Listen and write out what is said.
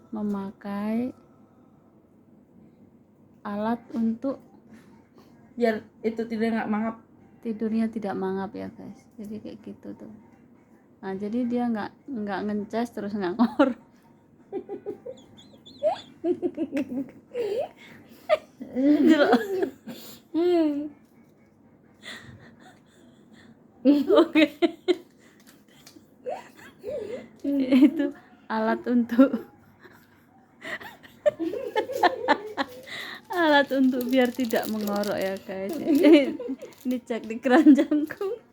memakai alat untuk biar itu tidak mangap. tidurnya tidak mangap ya guys. Jadi kayak gitu tuh. Nah jadi dia nggak ngeces terus ngangor. Oke. Itu alat untuk biar tidak mengorok ya guys. Ini cek di keranjangku.